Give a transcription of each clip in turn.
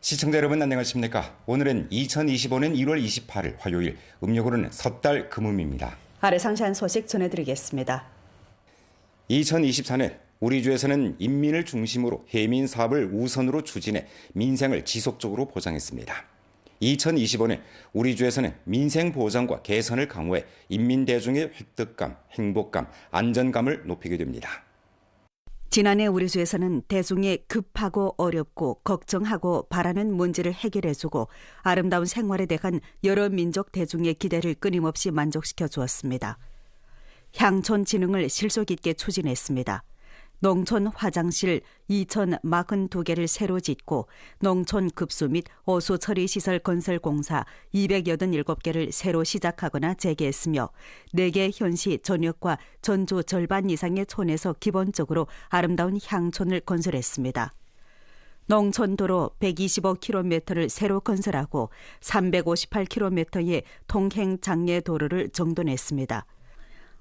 시청자 여러분 안녕하십니까? 오늘은 2025년 1월 28일 화요일, 음력으로는 섣달 금음입니다. 아래 상세한 소식 전해드리겠습니다. 2024년 우리 주에서는 인민을 중심으로 해민 사업을 우선으로 추진해 민생을 지속적으로 보장했습니다. 2025년 우리 주에서는 민생 보장과 개선을 강화해 인민 대중의 획득감, 행복감, 안전감을 높이게 됩니다. 지난해 우리 주에서는 대중의 급하고 어렵고 걱정하고 바라는 문제를 해결해주고 아름다운 생활에 대한 여러 민족 대중의 기대를 끊임없이 만족시켜 주었습니다. 향촌 진흥을 실속 있게 추진했습니다. 농촌 화장실 2,042개를 새로 짓고 농촌 급수 및 어수 처리 시설 건설 공사 287개를 새로 시작하거나 재개했으며 4개 현시 전역과 전주 절반 이상의 촌에서 기본적으로 아름다운 향촌을 건설했습니다. 농촌도로 125km를 새로 건설하고 358km의 통행-장애 도로를 정돈했습니다.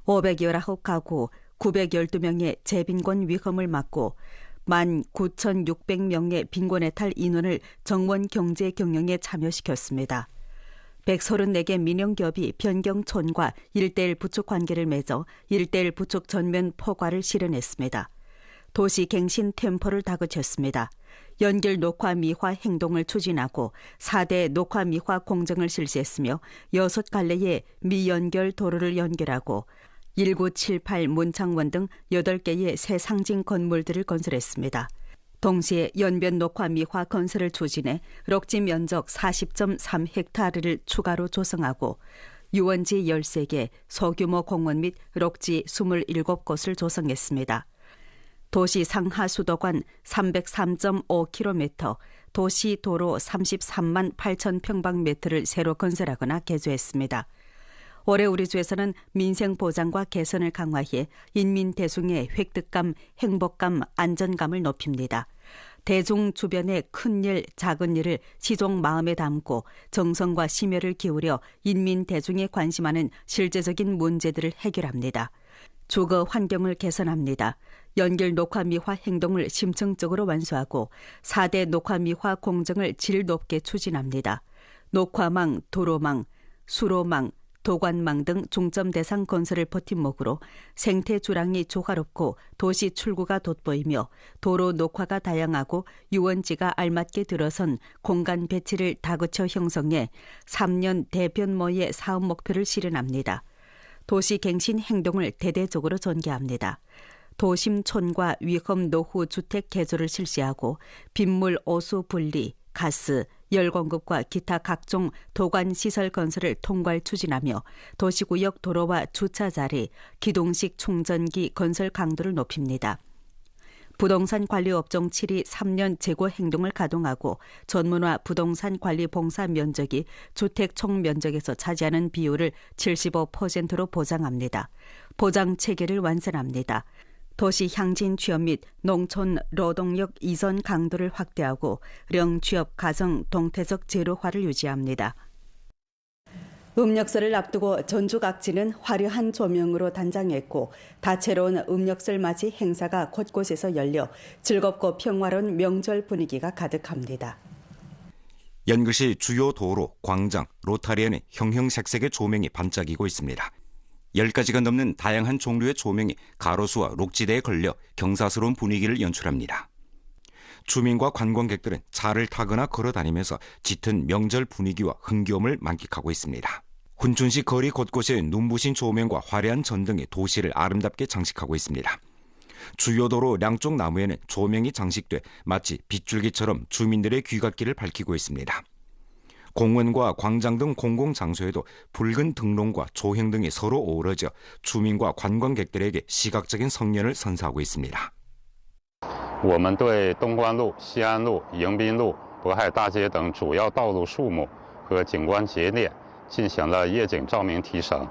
519가구 912명의 재빈곤 위험을 막고 19,600명의 빈곤해탈 인원을 정원 경제 경영에 참여시켰습니다. 134개 민영기업이 변경촌과 1:1 부축 관계를 맺어 1:1 부축 전면 포괄을 실현했습니다. 도시갱신 템포를 다그쳤습니다. 연결 녹화 미화 행동을 추진하고 4대 녹화 미화 공정을 실시했으며 6갈래의 미연결 도로를 연결하고 1978 문창원 등 8개의 새 상징 건물들을 건설했습니다. 동시에 연변 녹화 미화 건설을 추진해 록지 면적 40.3헥타르를 추가로 조성하고 유원지 13개, 소규모 공원 및 록지 27곳을 조성했습니다. 도시 상하 수도관 303.5km, 도시 도로 33만 8천 평방미터를 새로 건설하거나 개조했습니다. 올해 우리 주에서는 민생 보장과 개선을 강화해 인민 대중의 획득감, 행복감, 안전감을 높입니다. 대중 주변의 큰일, 작은 일을 시종 마음에 담고 정성과 심혈을 기울여 인민 대중에 관심하는 실제적인 문제들을 해결합니다. 주거 환경을 개선합니다. 연결 녹화 미화 행동을 심층적으로 완수하고 4대 녹화 미화 공정을 질 높게 추진합니다. 녹화망, 도로망, 수로망, 도관망 등 중점 대상 건설을 버팀목으로 생태 주랑이 조화롭고 도시 출구가 돋보이며 도로 녹화가 다양하고 유원지가 알맞게 들어선 공간 배치를 다그쳐 형성해 3년 대변모의 사업 목표를 실현합니다. 도시 갱신 행동을 대대적으로 전개합니다. 도심촌과 위험 노후 주택 개조를 실시하고 빗물 오수 분리, 가스, 열 공급과 기타 각종 도관 시설 건설을 통괄 추진하며 도시구역 도로와 주차자리, 기동식 충전기 건설 강도를 높입니다. 부동산 관리 업종 7위 3년 재고 행동을 가동하고 전문화 부동산 관리 봉사 면적이 주택 총 면적에서 차지하는 비율을 75%로 보장합니다. 보장 체계를 완성합니다. 도시 향진 취업 및 농촌 노동력 이전 강도를 확대하고 령 취업 가정 동태적 제로화를 유지합니다. 음력설을 앞두고 전주 각지는 화려한 조명으로 단장했고 다채로운 음력설 맞이 행사가 곳곳에서 열려 즐겁고 평화로운 명절 분위기가 가득합니다. 연극시 주요 도로, 광장, 로타리안의 형형색색의 조명이 반짝이고 있습니다. 10가지가 넘는 다양한 종류의 조명이 가로수와 록지대에 걸려 경사스러운 분위기를 연출합니다. 주민과 관광객들은 차를 타거나 걸어다니면서 짙은 명절 분위기와 흥겨움을 만끽하고 있습니다. 훈춘시 거리 곳곳에 눈부신 조명과 화려한 전등이 도시를 아름답게 장식하고 있습니다. 주요 도로 양쪽 나무에는 조명이 장식돼 마치 빗줄기처럼 주민들의 귀갓길을 밝히고 있습니다. 공원과 광장 등 공공장소에도 붉은 등롱과 조형 등이 서로 어우러져 주민과 관광객들에게 시각적인 성년을 선사하고 있습니다. 我们对东关路、西安路、迎宾路、渤海大街等主要道路树木和景观节点进行了夜景照明提升。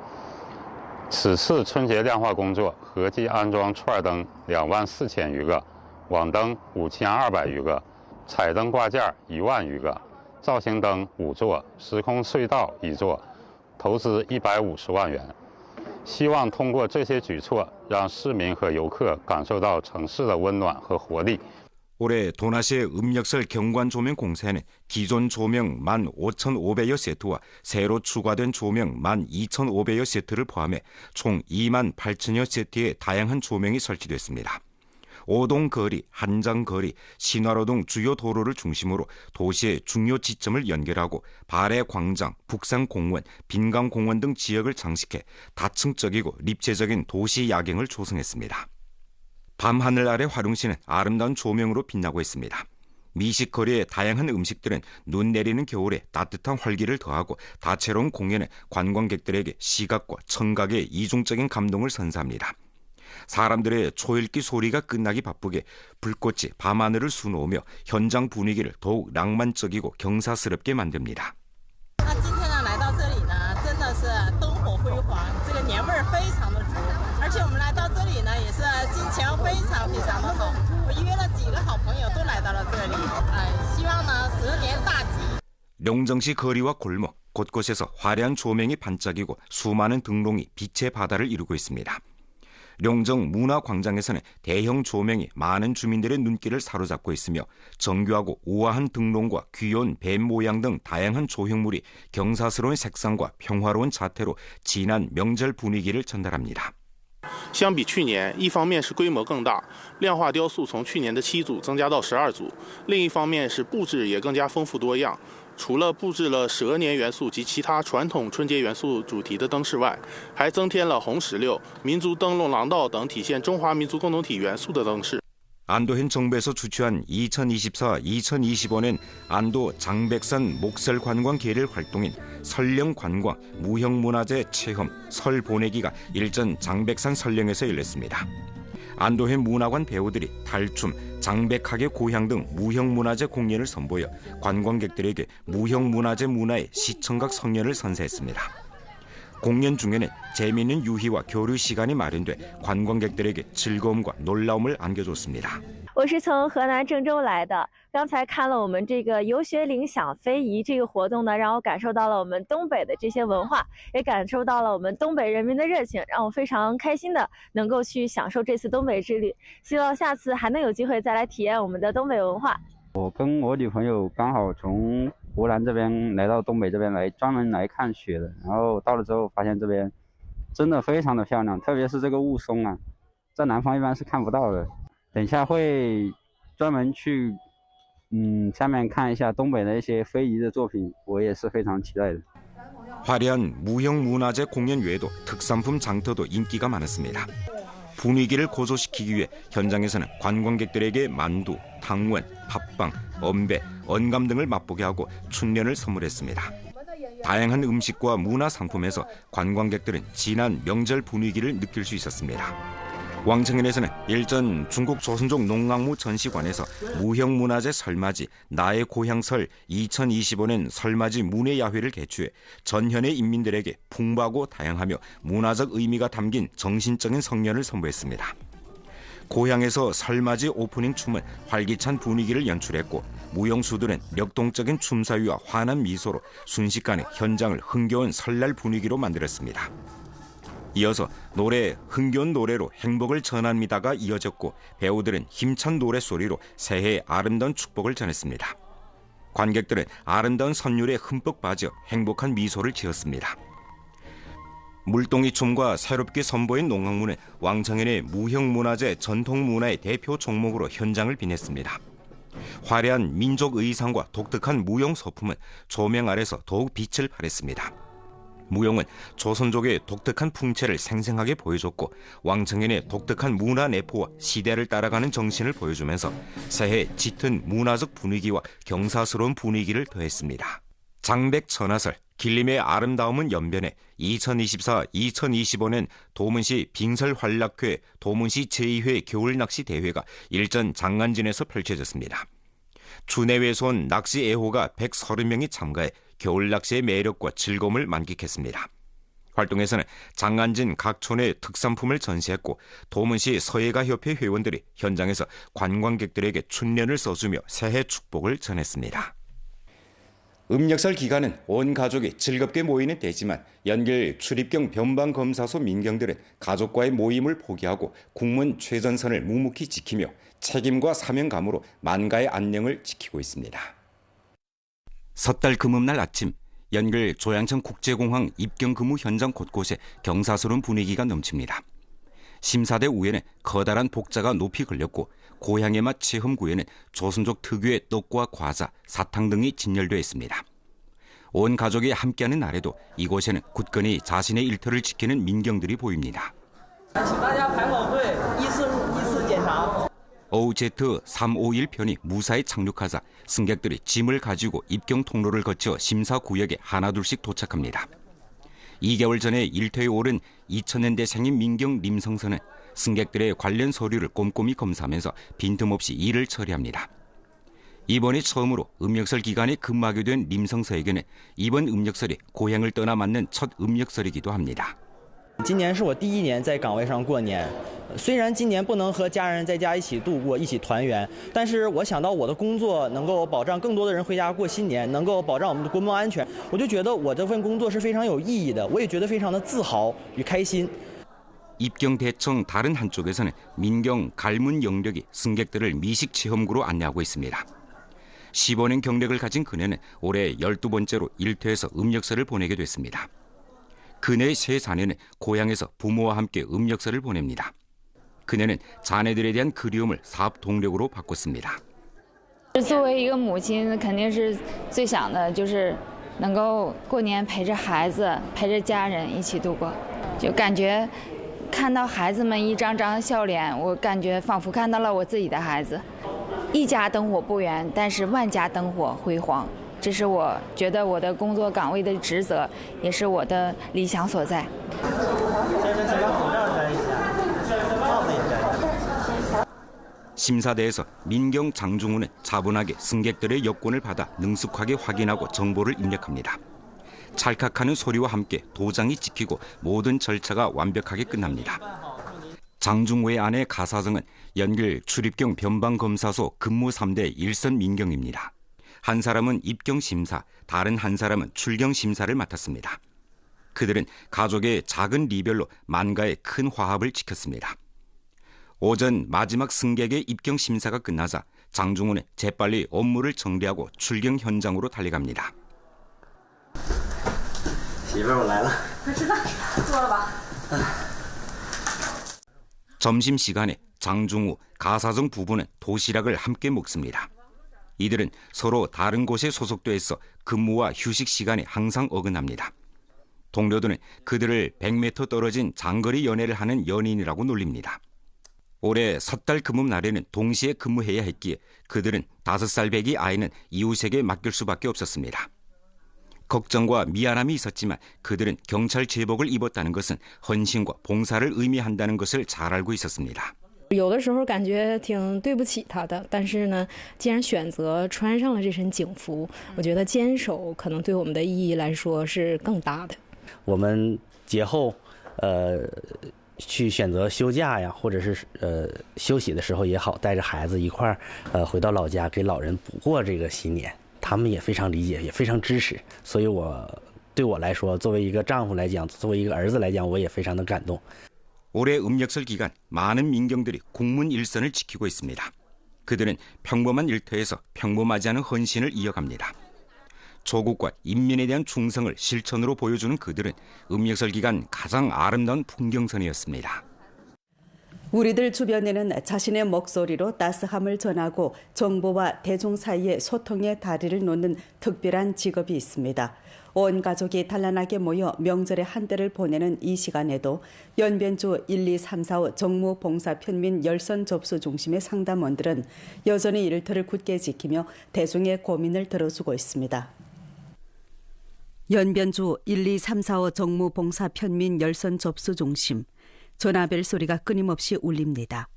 此次春节亮化工作合计安装串灯24000余个，网灯5200余个，彩灯挂件1万余个。造型灯5座，时空隧道1座，投资150万元。希望通过这些举措，让市民和游客感受到城市的温暖和活力。 올해 도나시의 음력설 경관 조명 공사에는 기존 조명 15,500여 세트와 새로 추가된 조명 12,500여 세트를 포함해 총 28,000여 세트의 다양한 조명이 설치됐습니다. 오동거리, 한장거리, 신화로동 주요 도로를 중심으로 도시의 중요 지점을 연결하고 발해광장, 북산공원, 빈강공원 등 지역을 장식해 다층적이고立체적인 도시 야경을 조성했습니다. 밤하늘 아래 화룡시는 아름다운 조명으로 빛나고 있습니다. 미식거리의 다양한 음식들은 눈 내리는 겨울에 따뜻한 활기를 더하고 다채로운 공연에 관광객들에게 시각과 청각의 이중적인 감동을 선사합니다. 사람들의 초읽기 소리가 끝나기 바쁘게 불꽃이 밤하늘을 수놓으며 현장 분위기를 더욱 낭만적이고 경사스럽게 만듭니다. 今天呢来到这里呢真的是灯火辉煌这个年味儿非常的足而且我们来到这里呢也是心情非常非常的好我约了几个好朋友都来到了这里希望呢10年大吉 룡정시 거리와 골목 곳곳에서 화려한 조명이 반짝이고 수많은 등롱이 빛의 바다를 이루고 있습니다. 룡정 문화광장에서는 대형 조명이 많은 주민들의 눈길을 사로잡고 있으며 정교하고 우아한 등롱과 귀여운 뱀 모양 등 다양한 조형물이 경사스러운 색상과 평화로운 자태로 진한 명절 분위기를 전달합니다. 相比去年，一方面是规模更大，量化雕塑从去年的7组增加到12组；另一方面是布置也更加丰富多样。除了布置了蛇年元素及其他传统春节元素主题的灯饰外，还增添了红石榴、民族灯笼廊道等体现中华民族共同体元素的灯饰。 안도현 정부에서 주최한 2024-2025년 안도 장백산 목설관광계를 활동인 설령관광 무형문화재 체험 설 보내기가 일전 장백산 설령에서 열렸습니다. 안도현 문화관 배우들이 달춤, 장백학의 고향 등 무형문화재 공연을 선보여 관광객들에게 무형문화재 문화의 시청각 성연을 선사했습니다. 공연 중에는 재미있는 유희와 교류 시간이 마련돼 관광객들에게 즐거움과 놀라움을 안겨줬습니다. 我是从河南郑州来的，刚才看了我们这个游学领享非遗这个活动呢，让我感受到了我们东北的这些文化，也感受到了我们东北人民的热情，让我非常开心的能够去享受这次东北之旅。希望下次还能有机会再来体验我们的东北文化。我跟我女朋友刚好从湖南这边来到东北这边来，专门来看雪的。然后到了之后发现这边真的非常的漂亮，特别是这个雾凇啊，在南方一般是看不到的。等一下会专门去下面看一下东北的一些非遗的作品，我也是非常期待的。 화려한 무형문화재 공연 외에도 특산품 장터도 인기가 많았습니다. 분위기를 고조시키기 위해 현장에서는 관광객들에게 만두, 탕원, 팥빵, 엄배, 언감 등을 맛보게 하고 춘련을 선물했습니다. 다양한 음식과 문화 상품에서 관광객들은 진한 명절 분위기를 느낄 수 있었습니다. 왕청현에서는 일전 중국 조선족 농악무 전시관에서 무형문화재 설맞이 나의 고향설 2025년 설맞이 문예야회를 개최해 전현의 인민들에게 풍부하고 다양하며 문화적 의미가 담긴 정신적인 성연을 선보였습니다. 고향에서 설맞이 오프닝 춤은 활기찬 분위기를 연출했고 무용수들은 역동적인 춤사위와 환한 미소로 순식간에 현장을 흥겨운 설날 분위기로 만들었습니다. 이어서 노래 흥겨운 노래로 행복을 전합니다가 이어졌고 배우들은 힘찬 노래소리로 새해의 아름다운 축복을 전했습니다. 관객들은 아름다운 선율에 흠뻑 빠져 행복한 미소를 지었습니다. 물동이 춤과 새롭게 선보인 농악무는 왕청현의 무형문화재 전통문화의 대표 종목으로 현장을 빛냈습니다. 화려한 민족 의상과 독특한 무용 소품은 조명 아래서 더욱 빛을 발했습니다. 무용은 조선족의 독특한 풍채를 생생하게 보여줬고 왕청현의 독특한 문화 내포와 시대를 따라가는 정신을 보여주면서 새해 짙은 문화적 분위기와 경사스러운 분위기를 더했습니다. 장백천하설, 길림의 아름다움은 연변해 2024-2025년 도문시 빙설환락회 도문시 제2회 겨울낚시 대회가 일전 장안진에서 펼쳐졌습니다. 주내외에서 온 낚시 애호가 130명이 참가해 겨울 낚시의 매력과 즐거움을 만끽했습니다. 활동에서는 장안진 각 촌의 특산품을 전시했고 도문시 서예가협회 회원들이 현장에서 관광객들에게 춘련을 써주며 새해 축복을 전했습니다. 음력설 기간은 온 가족이 즐겁게 모이는 때지만 연길 출입경 변방검사소 민경들은 가족과의 모임을 포기하고 국문 최전선을 묵묵히 지키며 책임과 사명감으로 만가의 안녕을 지키고 있습니다. 섣달 금음날 아침, 연길 조양천 국제공항 입경 근무 현장 곳곳에 경사스러운 분위기가 넘칩니다. 심사대 우에는 커다란 복자가 높이 걸렸고 고향의 맛 체험구에는 조선족 특유의 떡과 과자, 사탕 등이 진열되어 있습니다. 온 가족이 함께하는 날에도 이곳에는 굳건히 자신의 일터를 지키는 민경들이 보입니다. OZ 351 편이 무사히 착륙하자 승객들이 짐을 가지고 입경 통로를 거쳐 심사구역에 하나둘씩 도착합니다. 2개월 전에 일터에 오른 2000년대생인 민경 림성선은 승객들의 관련 서류를 꼼꼼히 검사하면서 빈틈없이 일을 처리합니다. 이번이 처음으로 음력설 기간에 근무하게 된 림성서에게는 이번 음력설이 고향을 떠나 맞는 첫 음력설이기도 합니다. 今年是我第1年在岗位上过年，虽然今年不能和家人在家一起度过、一起团圆，但是我想到我的工作能够保障更多的人回家过新年，能够保障我们的国门安全，我就觉得我这份工作是非常有意义的，我也觉得非常的自豪与开心。 입경대청 다른 한쪽에서는 민경 갈문 영력이 승객들을 미식 체험구로 안내하고 있습니다. 15년 경력을 가진 그녀는 올해 12번째로 일터에서 음력설을 보내게 됐습니다. 그녀의 세 자녀는 고향에서 부모와 함께 음력설을 보냅니다. 그녀는 자녀들에 대한 그리움을 사업 동력으로 바꿨습니다. 作为一个母亲，肯定是最想的就是能够过年陪着孩子、陪着家人一起度过，就感觉看到孩子们一张张笑脸，我感觉仿佛看到了我自己的孩子。一家灯火不圆，但是万家灯火辉煌。 这是我觉得我的工作岗位的职责，也是我的理想所在。 심사대에서 민경 장중우는 차분하게 승객들의 여권을 받아 능숙하게 확인하고 정보를 입력합니다. 찰칵하는 소리와 함께 도장이 찍히고 모든 절차가 완벽하게 끝납니다. 장중우의 아내 가사정은 연길 출입경 변방검사소 근무 3대 일선 민경입니다. 한 사람은 입경심사, 다른 한 사람은 출경심사를 맡았습니다. 그들은 가족의 작은 리별로 만가의 큰 화합을 지켰습니다. 오전 마지막 승객의 입경심사가 끝나자 장중훈은 재빨리 업무를 정리하고 출경 현장으로 달려갑니다. 점심시간에 장중우, 가사정 부부는 도시락을 함께 먹습니다. 이들은 서로 다른 곳에 소속돼 있어 근무와 휴식 시간에 항상 어긋납니다. 동료들은 그들을 100m 떨어진 장거리 연애를 하는 연인이라고 놀립니다. 올해 섣달 금음 날에는 동시에 근무해야 했기에 그들은 5살 배기 아이는 이웃에게 맡길 수밖에 없었습니다. 걱정과 미안함이 있었지만 그들은 경찰 제복을 입었다는 것은 헌신과 봉사를 의미한다는 것을 잘 알고 있었습니다. 有的时候感觉挺对不起他的，但是呢，既然选择穿上了这身警服，我觉得坚守可能对我们的意义来说是更大的。我们节后，去选择休假呀，或者是休息的时候也好，带着孩子一块儿回到老家给老人补过这个新年，他们也非常理解，也非常支持，所以对我来说，作为一个丈夫来讲，作为一个儿子来讲，我也非常的感动。 올해 음력설 기간 많은 민경들이 국문 일선을 지키고 있습니다. 그들은 평범한 일터에서 평범하지 않은 헌신을 이어갑니다. 조국과 인민에 대한 충성을 실천으로 보여주는 그들은 음력설 기간 가장 아름다운 풍경선이었습니다. 우리들 주변에는 자신의 목소리로 따스함을 전하고 정보와 대중 사이의 소통의 다리를 놓는 특별한 직업이 있습니다. 온 가족이 단란하게 모여 명절의 한때를 보내는 이 시간에도 연변주 1, 2, 3, 4, 5 정무봉사편민 열선 접수 중심의 상담원들은 여전히 일터를 굳게 지키며 대중의 고민을 들어주고 있습니다. 연변주 1, 2, 3, 4, 5 정무봉사편민 열선 접수 중심. 전화벨 소리가 끊임없이 울립니다.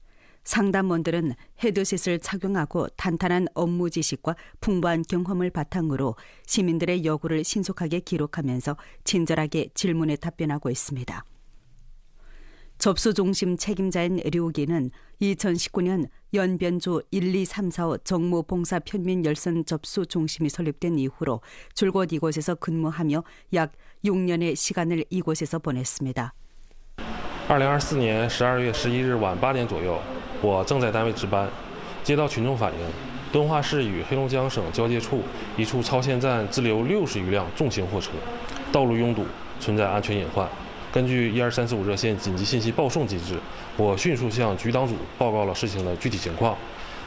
상담원들은 헤드셋을 착용하고 탄탄한 업무 지식과 풍부한 경험을 바탕으로 시민들의 요구를 신속하게 기록하면서 친절하게 질문에 답변하고 있습니다. 접수 중심 책임자인 류기는 2019년 연변주 1, 2, 3, 4, 5 정무봉사 편민 열선 접수 중심이 설립된 이후로 줄곧 이곳에서 근무하며 약 6년의 시간을 이곳에서 보냈습니다. 2024年12月11日晚8点左右，我正在单位值班，接到群众反映，敦化市与黑龙江省交界处一处超限站滞留60余辆重型货车，道路拥堵，存在安全隐患。根据12345热线紧急信息报送机制，我迅速向局党组报告了事情的具体情况。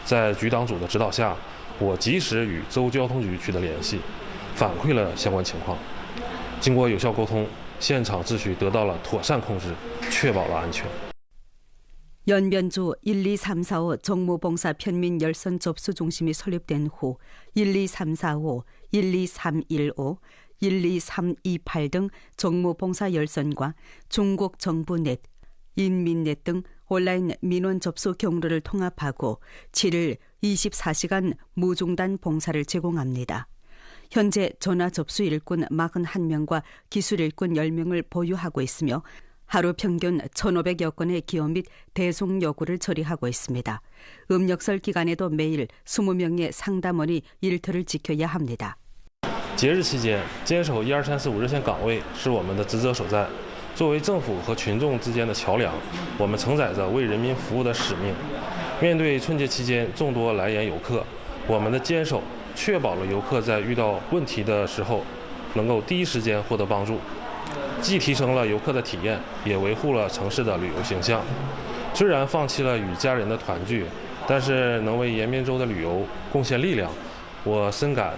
在局党组的指导下，我及时与州交通局取得联系，反馈了相关情况。经过有效沟通，现场秩序得到了妥善控制，确保了安全。 연변주 12345 정무봉사 편민 열선 접수 중심이 설립된 후 12345, 12315, 12328 등 정무봉사 열선과 중국 정부넷, 인민넷 등 온라인 민원 접수 경로를 통합하고 7일 24시간 무중단 봉사를 제공합니다. 현재 전화 접수 일꾼 41명과 기술 일꾼 10명을 보유하고 있으며 하루 평균 1,500여 건의 기업 및 대송 요구를 처리하고 있습니다. 음력설 기간에도 매일 20명의 상담원이 일터를 지켜야 합니다. 节日期间，坚守12345热线岗位是我们的职责所在。作为政府和群众之间的桥梁，我们承载着为人民服务的使命。面对春节期间众多来沿游客，我们的坚守确保了游客在遇到问题的时候能够第一时间获得帮助。 既提升了游客的体验，也维护了城市的旅游形象。虽然放弃了与家人的团聚，但是能为延边州的旅游贡献力量，我深感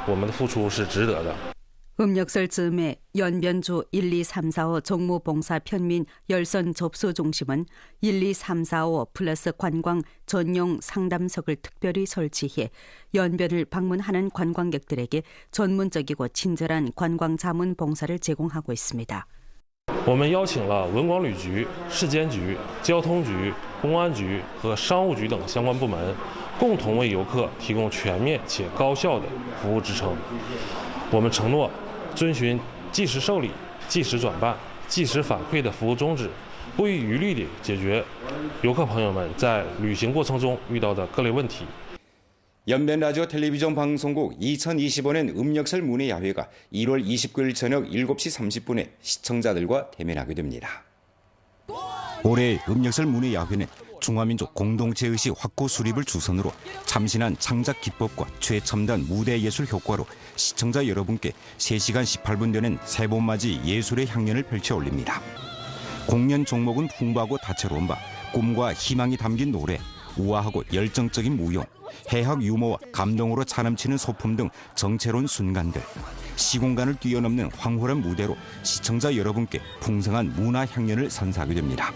我们的付出是值得的。 음력설 즈음에 연변주 12345 정무봉사 편민 열선 접수 중심은 12345 플러스 관광 전용 상담석을 특별히 설치해 연변을 방문하는 관광객들에게 전문적이고 친절한 관광 자문 봉사를 제공하고 있습니다. 我们邀请了文广旅局、市监局、交通局、公安局和商务局等相关部门，共同为游客提供全面且高效的服务支撑。我们承诺 遵循即时受理、即时转办、即时反馈的服务宗旨，不遗余力地解决游客朋友们在旅行过程中遇到的各类问题。 연변 라디오 텔레비전 방송국 2025년 음력설 문의 야회가 1월 29일 저녁 7시 30분에 시청자들과 대면하게 됩니다. 올해 음력설 문의 야회는 중화민족 공동체의식 확고 수립을 주선으로 참신한 창작 기법과 최첨단 무대 예술 효과로 시청자 여러분께 3시간 18분 되는 새봄맞이 예술의 향연을 펼쳐 올립니다. 공연 종목은 풍부하고 다채로운 바 꿈과 희망이 담긴 노래, 우아하고 열정적인 무용, 해학 유머와 감동으로 차넘치는 소품 등 정체로운 순간들, 시공간을 뛰어넘는 황홀한 무대로 시청자 여러분께 풍성한 문화 향연을 선사하게 됩니다.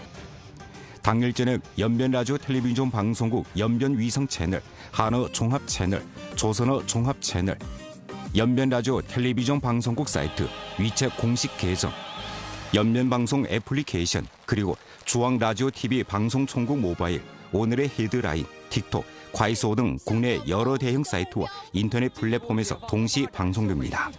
당일 저녁 연변 라디오 텔레비전 방송국 연변 위성 채널, 한어 종합 채널, 조선어 종합 채널, 연변 라디오 텔레비전 방송국 사이트, 위챗 공식 계정, 연변 방송 애플리케이션, 그리고 중앙 라디오 TV 방송 총국 모바일, 오늘의 헤드라인, 틱톡, 과이소 등 국내 여러 대형 사이트와 인터넷 플랫폼에서 동시 방송됩니다.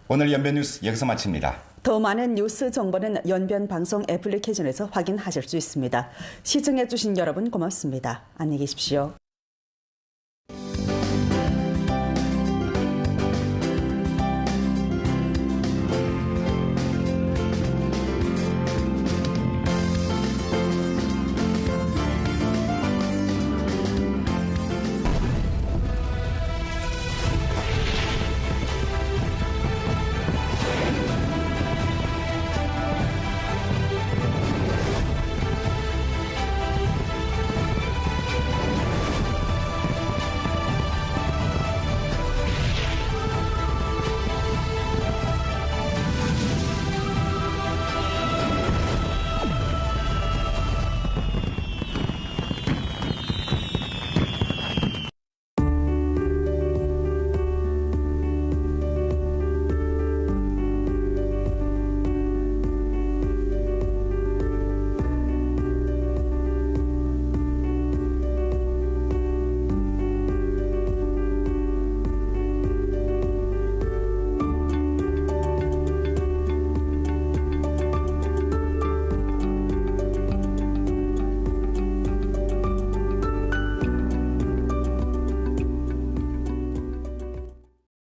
오늘 연변 뉴스 여기서 마칩니다. 더 많은 뉴스 정보는 연변 방송 애플리케이션에서 확인하실 수 있습니다. 시청해주신 여러분 고맙습니다. 안녕히 계십시오.